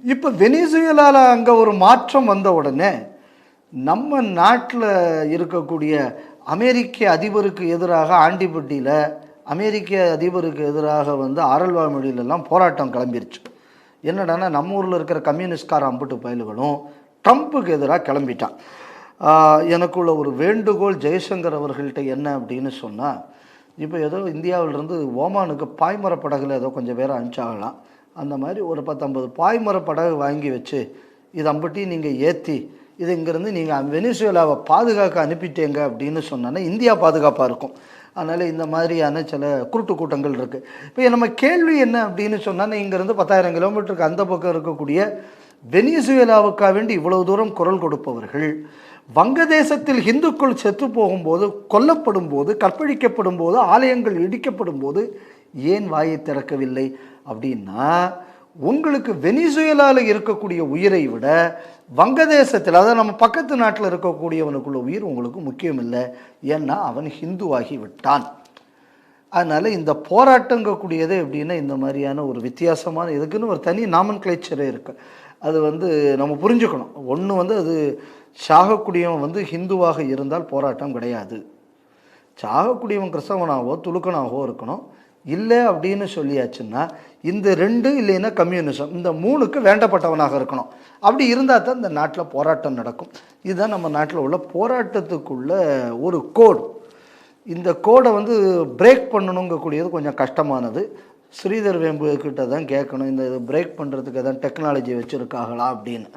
இப்போ வெனிசுவேலாவில் அங்கே ஒரு மாற்றம் வந்த உடனே நம்ம நாட்டில் இருக்கக்கூடிய அமெரிக்க அதிபருக்கு எதிராக ஆண்டிப்பட்டியில் அமெரிக்க அதிபருக்கு எதிராக ஆரல்வாய்மொழியிலெல்லாம் போராட்டம் கிளம்பிருச்சு. என்னடானா நம்ம ஊரில் இருக்கிற கம்யூனிஸ்ட்கார அம்புட்டு பயல்களும் ட்ரம்ப்புக்கு எதிராக கிளம்பிட்டான். எனக்குள்ள ஒரு வேண்டுகோள் ஜெய்சங்கர் அவர்கள்ட்ட என்ன அப்படின்னு சொன்னால், இப்போ ஏதோ இந்தியாவிலிருந்து ஓமானுக்கு பாய்மர படகுல ஏதோ கொஞ்சம் பேர் அனுப்பிச்சாகலாம். அந்த மாதிரி ஒரு 10-50 பாய்மர படகு வாங்கி வச்சு இது அம்பட்டி நீங்கள் ஏற்றி இது இங்கேருந்து நீங்கள் வெனிசுவேலாவை பாதுகாக்க அனுப்பிட்டேங்க அப்படின்னு சொன்னோன்னா இந்தியா பாதுகாப்பாக இருக்கும். அதனால் இந்த மாதிரியான சில குருட்டு கூட்டங்கள் இருக்குது. இப்போ நம்ம கேள்வி என்ன அப்படின்னு சொன்னால், இங்கேருந்து 10,000 கிலோமீட்டருக்கு அந்த பக்கம் இருக்கக்கூடிய வெனிசுவேலாவுக்காக வேண்டி இவ்வளவு தூரம் குரல் கொடுப்பவர்கள் வங்கதேசத்தில் இந்துக்கள் செத்து போகும்போது, கொல்லப்படும் போது, கற்பழிக்கப்படும் போது, ஆலயங்கள் இடிக்கப்படும் போது ஏன் வாயை திறக்கவில்லை அப்படின்னா, உங்களுக்கு வெனிசுவேலாவில் இருக்கக்கூடிய உயிரை விட வங்கதேசத்தில், அதாவது நம்ம பக்கத்து நாட்டில் இருக்கக்கூடியவனுக்குள்ள உயிர் உங்களுக்கு முக்கியம் இல்லை. ஏன்னா அவன் ஹிந்துவாகி விட்டான். அதனால் இந்த போராட்டங்கக்கூடியது எப்படின்னா இந்த மாதிரியான ஒரு வித்தியாசமான இதுக்குன்னு ஒரு தனி நாமன் கிளேச்சரே இருக்குது. அது நம்ம புரிஞ்சுக்கணும். ஒன்று அது சாகக்கூடியவன் ஹிந்துவாக இருந்தால் போராட்டம் கிடையாது. சாகக்கூடியவன் கிறிஸ்தவனாகவோ துலுக்கனாகவோ இருக்கணும். இல்லை அப்படின்னு சொல்லியாச்சுன்னா இந்த 2 இல்லைன்னா கம்யூனிசம், இந்த 3க்கு வேண்டப்பட்டவனாக இருக்கணும். அப்படி இருந்தால் தான் இந்த நாட்டில் போராட்டம் நடக்கும். இதுதான் நம்ம நாட்டில் உள்ள போராட்டத்துக்குள்ள ஒரு கோடு. இந்த கோடை பிரேக் பண்ணணுங்கக்கூடியது கொஞ்சம் கஷ்டமானது. ஸ்ரீதர் வேம்பு கிட்ட தான் கேட்கணும், இந்த பிரேக் பண்ணுறதுக்கு எதாவது டெக்னாலஜி வச்சுருக்காங்களா அப்படின்னு.